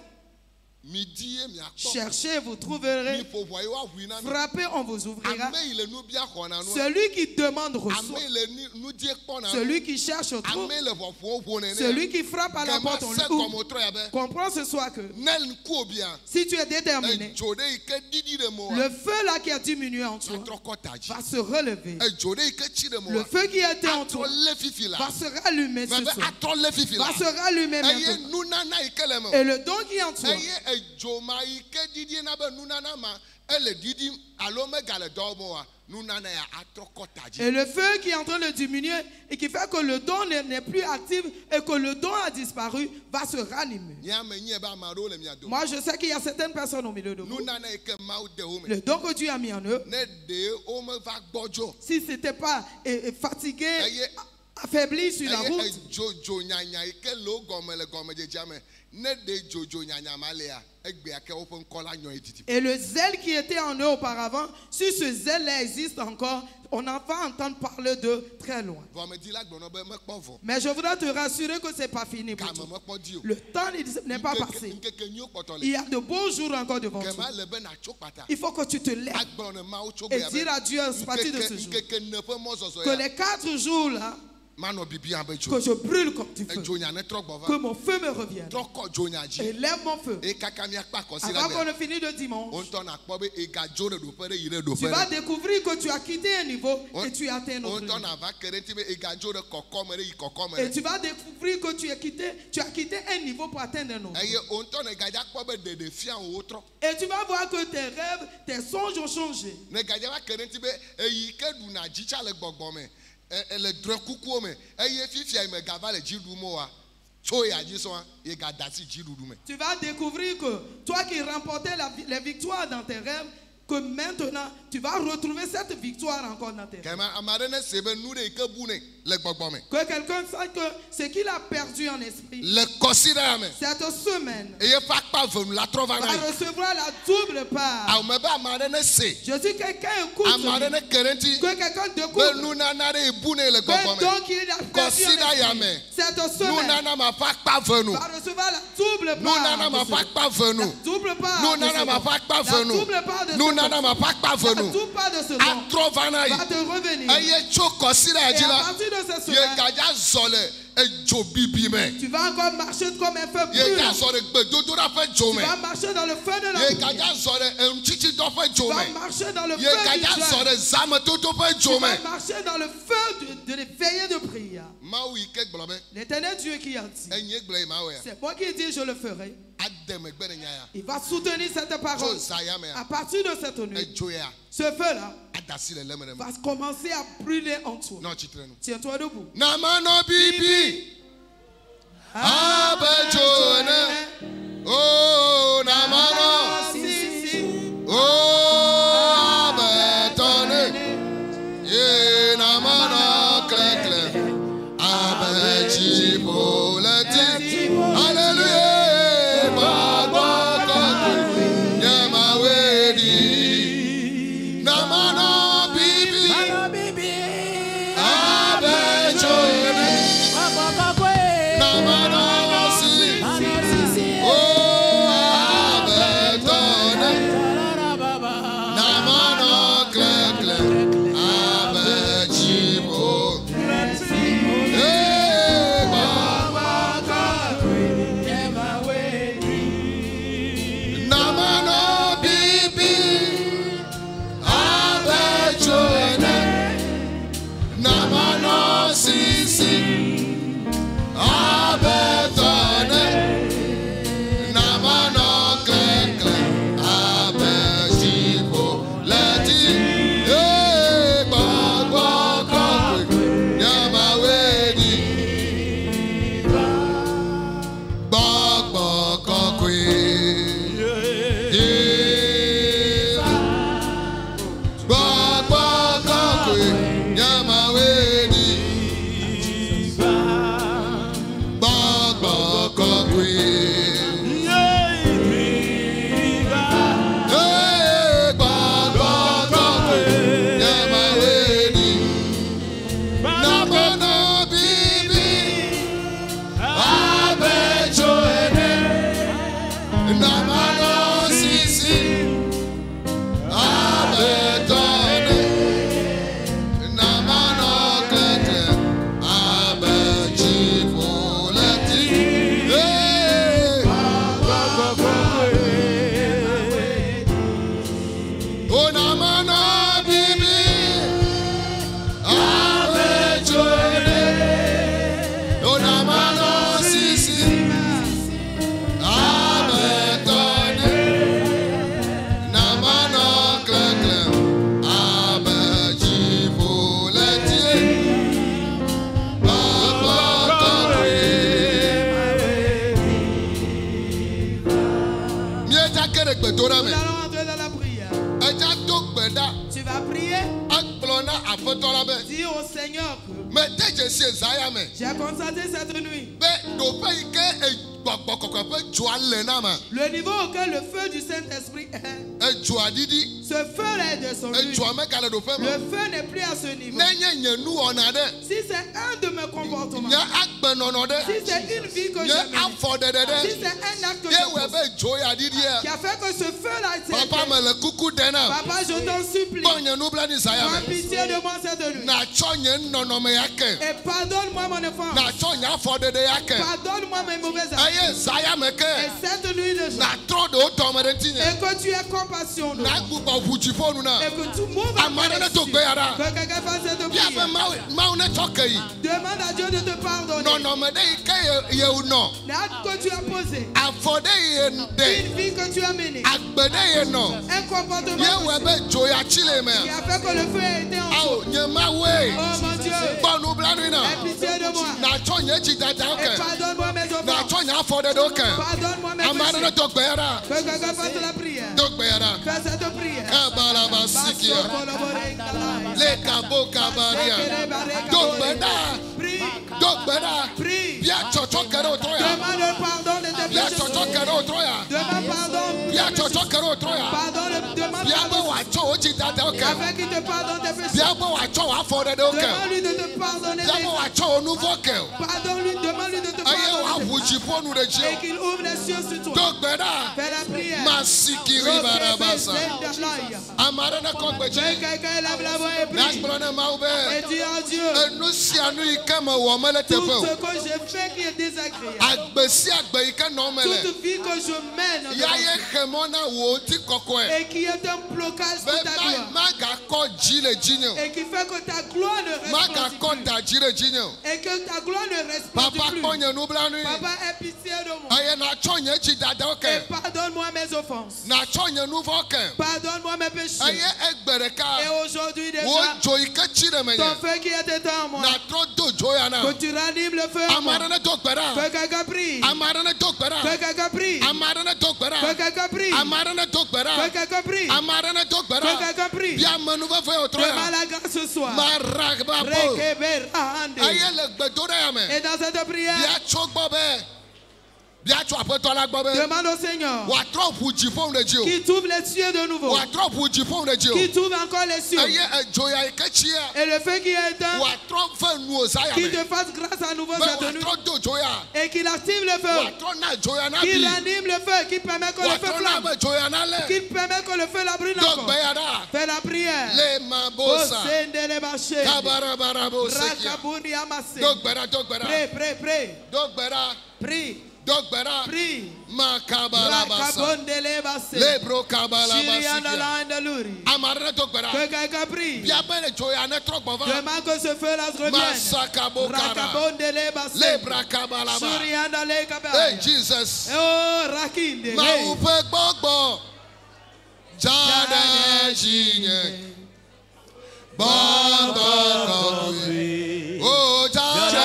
Mi di ye miakpɔ. cherchez et vous Mi trouverez, ƒo ʋua ye woaʋui na mi. frappez on vous ouvrira. Ame yi le nu bia xɔna nua. Celui qui demande Ame reçoit, yi le nu die kpɔna celui nu. qui cherche trouve, Ame yi le ʋɔƒowo ƒo nene. celui qui frappe à la Kema porte on se lui kɔme ouvre. trɔ ya be. Comprends ce soir que Ne ŋku o bia. si tu es déterminé, Edzo ɖe yi ke ɖiɖi ɖe mo wa. le feu là qui a diminué en toi Trɔ kɔta dzi. va se relever. Edzo ɖe yi ke tsi ɖe mo Le wa. feu qui était en toi Atrɔ lé fifi la. va se rallumer ce Mɛ be soir. atrɔ lé fifi la. Va se rallumer Eye maintenant. nunana yi ke le me. Et le don qui est en toi, Eye edzo ma yi ke ɖiɖi na be nunana ma ele ɖiɖim alo megale dɔ wɔm wa. Nunana ya atrɔ kɔta dzi. et le feu qui est en train de diminuer et qui fait que le don n'est plus actif et que le don a disparu, va se ranimer. Nya me nye be ame aɖewo le mia dome. Moi, je sais qu'il y a certaines personnes au milieu de vous. Nunana yi ke Mawu de wo me. Le don que Dieu a mis en eux, Ne ɖe wo meva gbɔdzɔ. si ce n'était pas fatigué, Eye affaibli sur la eye route, edzodzo nyanya yi ke le wo gɔme le gɔmedzedzea me. Ne ɖe dzodzo nyanya ma lea, egbea ke woƒe ŋkɔ la nyɔ yi didi. et le zèle qui était en eux auparavant, si ce zèle-là existe encore, on en va entendre parler de très loin. Vɔmedila gblɔ na be mekpɔ vɔ. Mais je voudrais te rassurer que ce n'est pas fini pour Kame toi. mekpɔ di o. Le temps n'est pas passé. Nkekenyiwo kpɔtɔ Il le. y a de beaux jours encore devant toi. Kema le be natso kpata. Il faut que tu te lèves Agblɔ ne Mawu tso et gbea dire be. à Dieu à partir de ce jour Nkeke ne ƒe mɔzɔzɔ que ya. les 4 jours là, Manɔ bibiã be que dzo. je brûle comme du feu, Edzonya ne trɔ gbɔ que va. mon feu me revienne. Trɔ kɔ dzonya Et dzi. lève mon feu. Eye kaka miakpa akɔsi Avant la qu'on gbea. ne finisse le dimanche, Wo ŋutɔ nakpɔ be egadzo ɖe ɖoƒe ɖe yi ɖe tu ɖoƒe vas ɖe. découvrir que tu as quitté un niveau et tu as atteint un Wo autre ŋutɔ niveau. nava ke ɖe ŋuti be egadzo ɖe kɔkɔme ɖe yi kɔkɔme Et ɖe. tu vas découvrir que tu as quitté un niveau pour atteindre un autre. Eye wo ŋutɔ ne gadza kpɔ be ɖeɖe fia wo wotrɔ. Et tu vas voir que tes rêves, tes songes ont changé. Ne gadza va ke ɖe ŋuti be eyi ke ɖuna dzi tsa le gbɔgbɔ me. Le drɔ̃ kukuwo me. Eye fifia yi me gava le dzi ɖum oa. Tso ya dzi sɔa ye gada si dzi ɖuɖu me. Tu vas découvrir que toi qui remportais les victoires dans tes rêves, que maintenant, tu vas retrouver cette victoire encore dans tes vies. Que quelqu'un sache que ce qu'il a perdu en esprit, cette semaine, va recevoir la double part. Je dis quelqu'un écoute, que quelqu'un découvre, que donc il a perdu en esprit. Cette semaine, va recevoir la double part. La double part de ce la double part de ce don va te revenir. Et à partir de cette semaine, tu vas encore marcher comme un feu brûlant. Tu vas marcher dans le feu de la prière. Tu vas marcher dans le feu du jeûne. Tu vas marcher dans le feu de l'éveillé de prière. L'Éternel Dieu qui a dit, c'est moi qui dis je le ferai. Il va soutenir cette parole. À partir de cette nuit, ce feu-là va commencer à brûler en toi. Tiens-toi debout. Namano bibi abejone oh namano oh abetone ye namano klekle abeji boleti hallelujah baba koku yema wedi namano bibi Nous allons entrer dans la prière. Tu vas prier. Dis au Seigneur que j'ai constaté cette nuit le niveau auquel le feu du Saint-Esprit est. Ce feu-là est descendu. Le feu n'est plus à ce niveau. Si c'est un de mes comportements, si c'est une vie que je mène, si c'est un acte que je pose, qui a fait que ce feu-là est éteint, Papa, je t'en supplie, prends pitié de moi cette nuit. Et pardonne-moi mon enfant. Pardonne-moi mes mauvaises actes. Et cette nuit de jour, et que tu aies compassion de moi. Et que tu m'ouvres que quelqu'un fasse cette prière. Demande à Dieu de te pardonner. L'acte que tu as posé, une vie que tu as menée, un comportement qui a fait que le feu a été en toi. Oh mon Dieu, aie pitié de moi. Et pardonne-moi mes offenses. Pardonne-moi mes péchés. Que quelqu'un fasse la prière. Fais cette prière. Masikia. Le Kabo Kabaria. Dogbeda. Dogbeda. Bia Chocho Kero Troya. Demande pardon de tes Bia péchés. Chocho Kero Troya. Demande pardon. Bia Chocho Kero Troya. Pardon, demande Bia pardon. Bo Wacho Ochi Tata Oke. Afin qu'il te pardonne tes péchés. Bia Bo Wacho Afore de Oke. Demande-lui de te pardonner. Bia Bo Wacho Nouveau Oke. Pardonne-lui, demande-lui de te Aye pardonner. Wabujipo nous de Et Dieu. qu'il ouvre les cieux sur toi. Dogbeda. Fais la prière. Masikiri Barabasa. Amarana Que Kogbeje. quelqu'un lève la voix et prie. Nasbrana Maube. Et dis à Dieu, Enu si anu ikama wo mele tout tepe. ce que je fais qui est désagréable, Agbesi agbe ike no mele. toute vie que je mène Ya devant ye khemona wo ti kokoe. toi, et qui est un blocage pour ta gloire, Maga ko jile jinyo. et qui fait que ta gloire ne Maga reste ko plus, ta jile jinyo. et que ta gloire ne reste Papa plus. konye nublanu. Papa, aie pitié de moi Aye na chonye chi dada et oke. pardonne-moi mes offenses. Na chonye nuvo oke. Pardonne-moi mes péchés. Aye egbereka. Et aujourd'hui Wo déjà, jo ike chire menye. ton feu qui est éteint en moi, Na tro do joya na. que tu ranimes le feu en moi. Amarana dogbera. Que quelqu'un prie. Amarana dogbera. Que quelqu'un prie. Amarana dogbera. Que quelqu'un prie. Amarana dogbera. Que quelqu'un prie. Amarana Que dogbera. quelqu'un prie. Bia manu va fe Demande otroya. la grâce ce soir. Maragba bo. Rekebe rahande. Aye le gbedora ya me. Et dans cette prière, Bia cho gbo be. Bia cho apeto la gbo be. demande au Seigneur Wa tro pu jifo de Dieu. qu'il t'ouvre les cieux de nouveau. Wa tro pu jifo de Dieu. Qu'il t'ouvre encore les cieux. Aye joya ikechia. Et le feu qui est éteint, Wa tro fe nu osaya qu'il me. te fasse grâce à nouveau Be cette wa nuit. tro do joya. Et qu'il active le Wa feu. tro na joya na Qu'il bi. ranime le feu. Qu'il permet que le Wa feu tro na flamme. be joya na le. Qu'il permet que le feu la brûle Dogbe encore. ya da. Fais la prière. Le mabosa. Osendele bashende. Kabara barabo sekia. Rakabuni amase. Dogbera dogbera. Prie, prie, prie. Dogbera. Prie, Dogbera. prie. Makabala basa. Rakabondele base. Lebro kabala Shirianda basikia. la andaluri. Amarana dogbera. Que quelqu'un prie. Bia bele joya ne tro gbova. Demande que ce feu-là se revienne. Masaka bokara. Rakabondele base. Lebra kabala ba. Shirianda le kabaya. Hey Jesus. Oh, rakinde. Ma upe gbogbo. Jada jinye. Baba kokwe. Oh jada.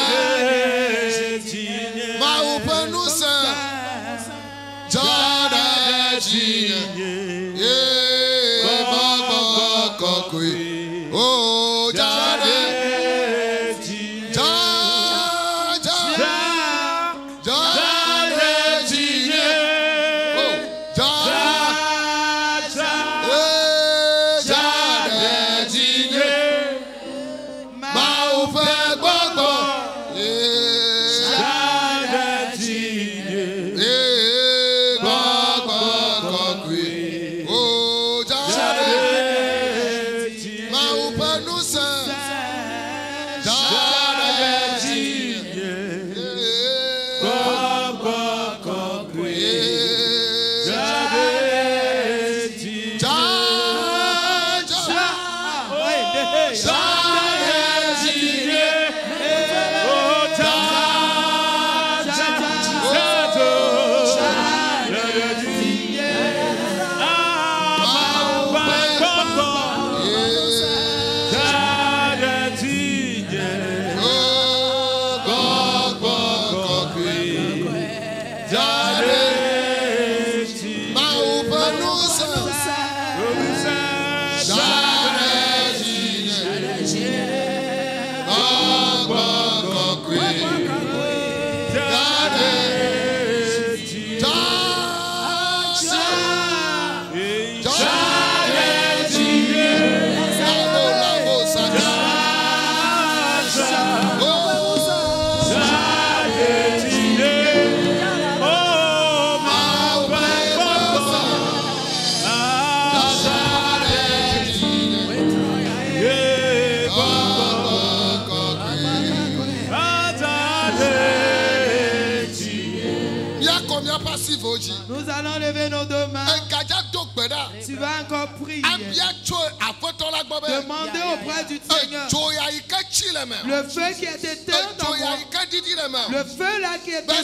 Ma upe nusa. Jada jinye. Yeah. Baba kokwe. Oh jada. Nous allons lever nos deux mains. Tu vas encore prier. Demander auprès du Seigneur. Le feu qui est éteint dans moi. Le feu là qui est éteint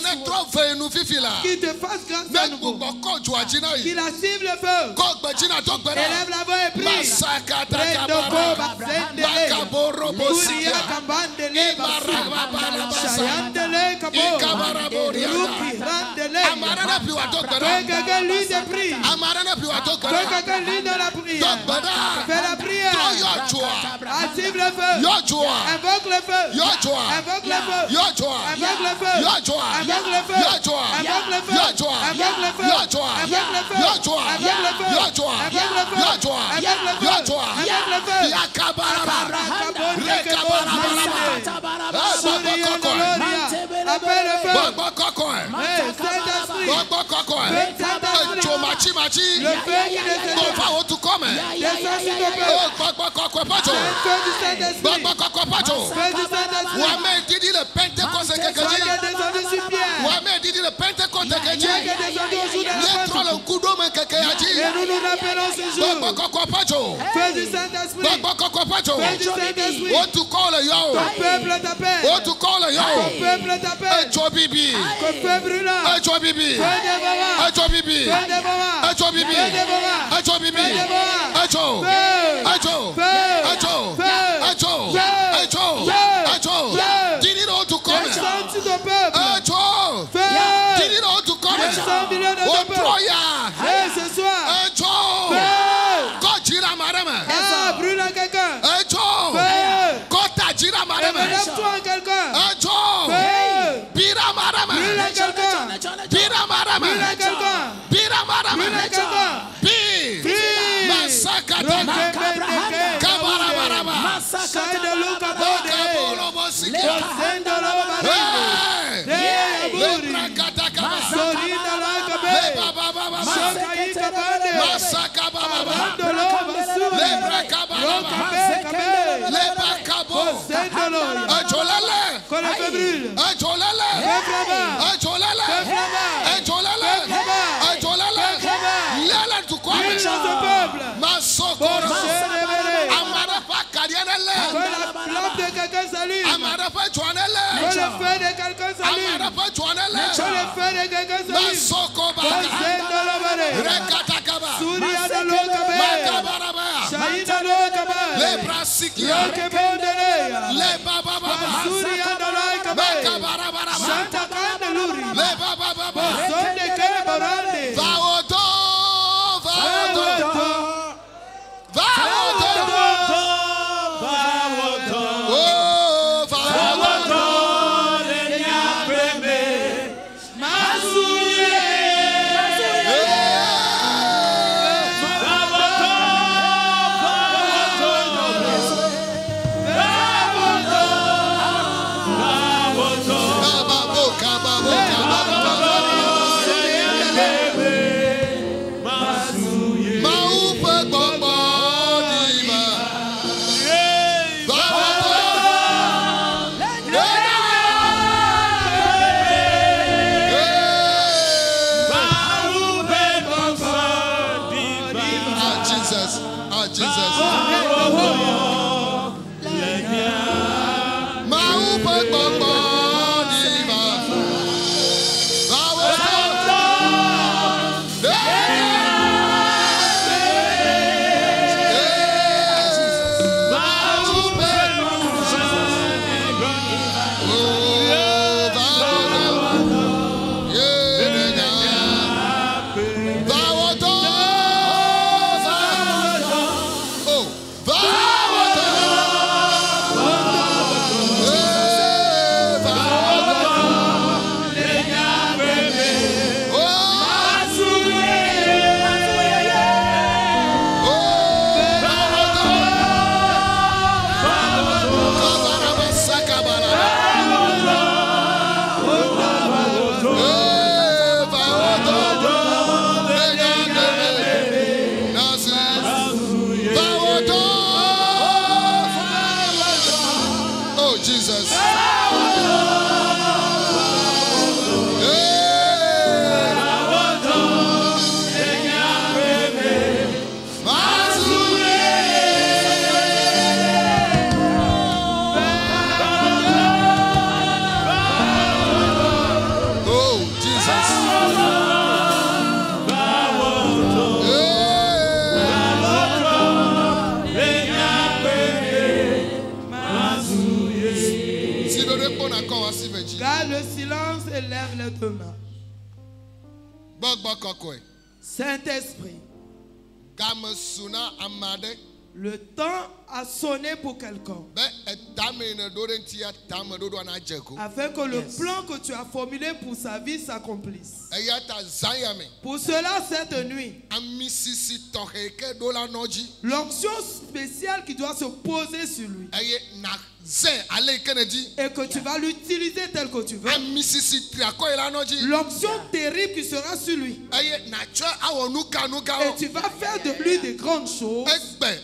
qui te fasse grâce à nouveau. Qu'il active le feu. Élève la voix et prie. Que quelqu'un lit des prières. Que quelqu'un lit dans la prière. Fais la prière. Active le feu. Invoque le feu. Invoque le feu. Invoque le feu. Invoque le feu. Invoque le feu. Invoque le feu. Invoque le feu. Invoque le feu. Invoque le feu. Invoque le feu. Invoque le feu. Appelle le feu. Gbogbo kokwe. Saint-Esprit, Game suna amade. le temps a sonné pour quelqu'un. Be etame dore ntia tame dodo na jeko. Afin que le plan que tu as formulé pour sa vie s'accomplisse. Eyata zayame. Pour cela, cette nuit, Amisisi toheke dola noji. l'onction spéciale qui doit se poser sur lui. Eye na zen ale kenedi. Et que tu vas l'utiliser tel que tu veux. Amisisi triako ela noji. L'onction terrible qui sera sur lui. Eye na chwe awonuka nuka. Et tu vas faire de lui de grandes choses.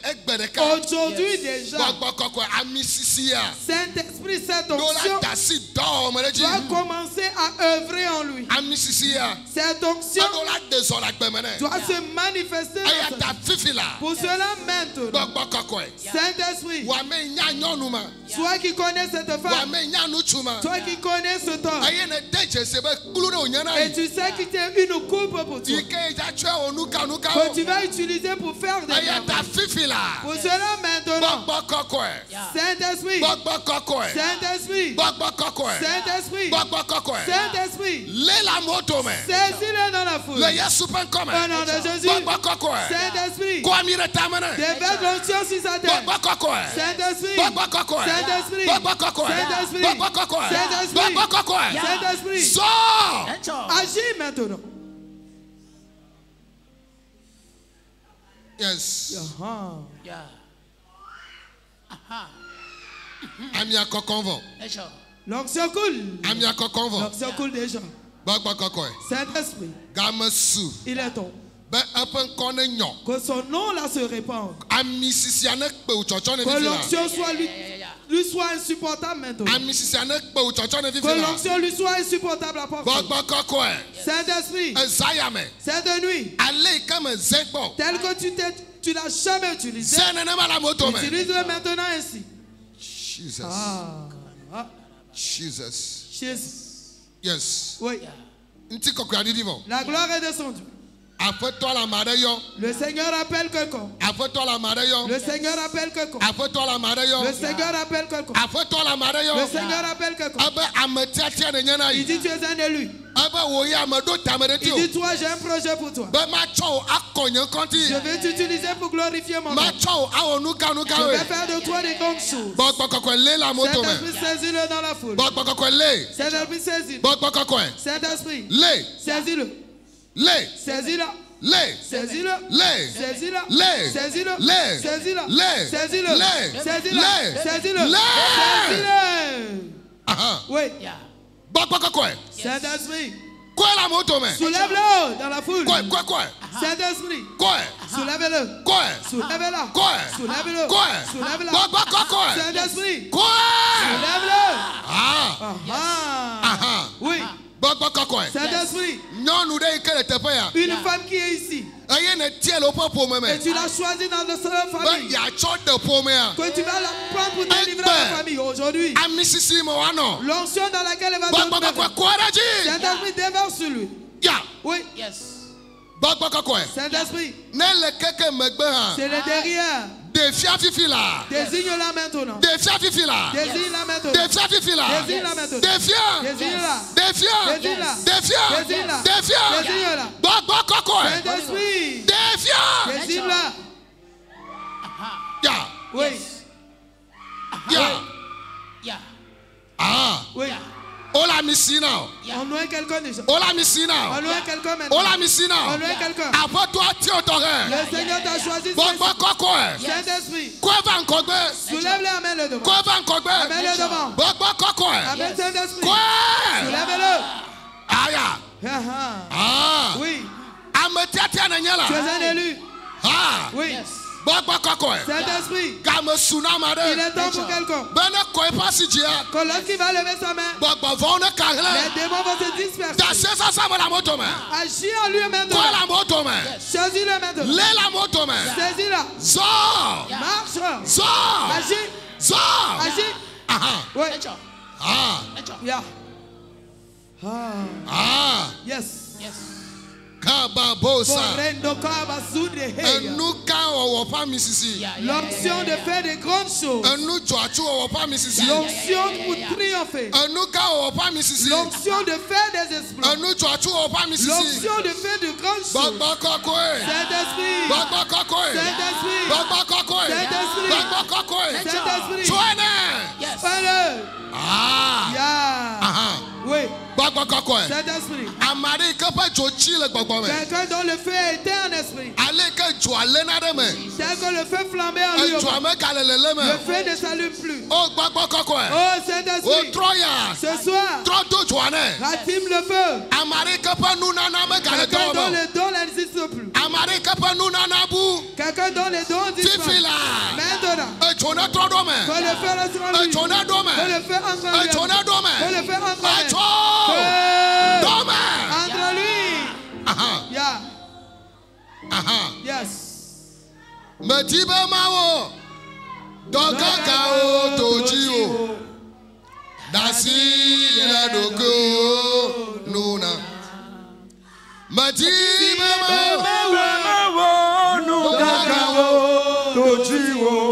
Egbe deka. Aujourd'hui déjà, Gbogbo kokwe amisisi ya. Saint-Esprit, cette Dola onction dasi do mereji. doit commencer à œuvrer en lui. Amisisi ya. Cette onction Dola desola gbemene. doit se manifester dans sa Eyata vie. fifila. Pour cela maintenant, Gbogbo kokwe. Saint-Esprit, Wa me nya nyonuma. toi qui connais cette Wa femme, me nya nuchuma. toi qui connais cet homme, Eye ne deje sebe kulu no nyana et yi. tu sais qu'il t'est une coupe pour toi, Ike eja chwe onuka nuka. que tu vas utiliser pour faire des Eyata merveilles. fifila. Pour cela maintenant, Gbogbo kokwe. Saint-Esprit, Gbogbo kokwe. Saint-Esprit, Gbogbo kokwe. Saint-Esprit, Gbogbo kokwe. Saint-Esprit, Lela moto me. saisis-le dans la foule. Le Yesu pen kome. Au nom de Jésus, Gbogbo kokwe. Saint-Esprit, Kwa mire tamene. déverse l'onction sur sa tête. Gbogbo kokwe. Saint-Esprit, Gbogbo kokwe. Saint-Esprit, Gbogbo kokwe. Saint-Esprit, Gbogbo kokwe. Saint-Esprit, Gbogbo kokwe. Saint-Esprit, So. agis maintenant. Yes. Ah. Ami akokonvo. L'onction coule. Ami akokonvo. L'onction coule déjà. Gbogbo kokwe. Saint-Esprit, Game su. il est ton. Be epen kone nyon. Que son nom là se répande. Ami sisiane kpe uchocho ne Que vivila. l'onction soit lui soit insupportable maintenant. Ami sisiane kpe uchocho ne Que vivila. l'onction lui soit insupportable à part. Gbogbo kokwe. Saint-Esprit, Ezayame. cette nuit, Ale kame zekbo. tel que tu l'as jamais utilisé, Zene ne mala moto me. utilise-le maintenant ainsi. Jesus. Ah, Jesus. Jésus. Yes. Oui, Nti kokwe adidivo. la gloire est descendue. Afeto la mare yo. Le Seigneur appelle quelqu'un. Afeto la mare yo. Le Seigneur appelle quelqu'un. Afeto la mare yo. Le Seigneur appelle quelqu'un. Afeto la mare yo. Le Seigneur appelle quelqu'un. Abe ametiatia ne nyana Il yi. dit tu es un élu. Abe woyi amedo tamereti Il o. dit toi j'ai un projet pour toi. Be ma cho akonye konti. Je vais t'utiliser pour glorifier mon nom. Ma cho awonuka nuka Je we. vais faire de toi des grandes choses. Bokbo kokwe le la moto me. Saint-Esprit, saisis-le dans la foule. Bokbo kokwe le. Saint-Esprit, saisis-le. Bokbo kokwe. Saint-Esprit, Le. saisis-le. Le. Saisis-le. Le. Saisis-le. Le. Saisis-le. Le. Saisis-le. Le. Saisis-le. Le. Saisis-le. Le. Saisis-le. Le. Saisis-le. Le. Saisis-le. Aha. Oui. Bokbo kokwe. Saint-Esprit, Quoi la moto me. soulève-le dans la foule. Quoi. Saint-Esprit, Quoi. soulève-le. Quoi. Soulève-le. Quoi. Soulève-le. Quoi. Soulève-le. Quoi. Saint-Esprit, Quoi. soulève-le. Ah. Ah. Oui. Quoi. Saint-Esprit, Nyɔnu ɖe yi ke le teƒe ya. une femme qui est ici. Eye ne tie le woƒe ƒome me. Et tu l'as choisie dans le seul Be famille. yeatsɔ de ƒomea. Que tu vas la prendre pour délivrer la famille aujourd'hui. Ami sisi me woanɔ. L'onction dans laquelle elle va Gbɔgbɔ demeurer. kɔkɔe kɔ ɖe dzi. Saint-Esprit déverse sur lui. Ya. Oui. Gbɔgbɔ kɔkɔe. Saint-Esprit, Ne le keke megbe hã. c'est le derrière. Ɖevia fifi la. Désigne-la maintenant. Ɖevia fifi la. Désigne-la maintenant. Ɖevia fifi la. Désigne-la maintenant. Ɖevia. Désigne-la. Ɖevia. Désigne-la. Ɖevia. Désigne-la. Ɖevia. Désigne-la. Gbɔgbɔ kɔkɔe. Saint-Esprit, Ɖevia. désigne-la. Ya. Oui. Ya. Ah. Oui. Ola misi na. On loin quelqu'un déjà. Ola misi On na. loin quelqu'un maintenant. Ola misi On na. loin quelqu'un. Aƒetɔ ti o tɔgɛ. Le Seigneur t'a choisi. Gbɔgbɔ kɔkɔe. Saint-Esprit, Kɔ va ŋgɔgbe. soulève-le, amène-le devant. Kɔ va ŋgɔgbe. Amène-le devant. Gbɔgbɔ kɔkɔe. Amène Saint-Esprit. Kɔɛ. Soulève-le. Aya. Ah, ah. Ah. Oui. Ame tiatia ne nye Tu es la. un élu. Ah. Oui. Gbɔgbɔ kɔkɔe. Saint-Esprit, Game su na ame il ɖe. est temps pour quelqu'un. Be ne kɔ eƒe asi dzia. Que lorsqu'il va lever sa main, Gbɔgbɔvɔwo ne ka les hlẽ. démons vont se disperser. Dase sasa me le amewo me. Agis en lui Kɔ maintenant. le amewo dome. Choisis-le maintenant. Lé le amewo me. Saisis-la. Zɔ. Marche. Zɔ. Agis. Zɔ. Agis. Aha. Oui. Ah. Yeah. Ah. Ah. Yes. Kababosa. Borrendo kaba zude heya. Enuka owopa misisi. L'onction de faire de grandes choses. Enu joachu owopa misisi. L'onction pour triompher. Enuka owopa misisi. L'onction de faire des exploits. Enu joachu owopa misisi. L'onction de faire de grandes choses. Bagbakokoe. Saint-Esprit. Bagbakokoe. Saint-Esprit. Bagbakokoe. Saint-Esprit. Bagbakokoe. Saint-Esprit. Joine. Fais-le. Ah. Yeah. Aha. Oui. Bagbakokoe. Saint-Esprit. Amari kapa jochi le gbagbo me. Quelqu'un dont le feu était en esprit. Ale ke joale na de me. Tel que le feu flambait en lui. Joame kalelele me. Le feu ne s'allume plus. Oh bagbakokoe. Oh Oh Saint-Esprit. troya. Ce soir, Trodo joane. ratime le feu. Amari kapa nunana me Quelqu'un dont kaledo. le don n'existe plus. Amari kapa nunana bu. Quelqu'un dont les dons disparaissent. Fifila. Maintenant, Ejona trodo me. que le feu reste en lui. Ejona do me. Que le feu entre en lui. Ejona do me. Que le feu entre en lui. Ejo. Feu Do me. entre lui. Aha. Yeah. Aha. Yes. Metibe mawo. Dogaka o toji o. Dasi la doko nuna. Metibe mawo. Dogaka o toji o.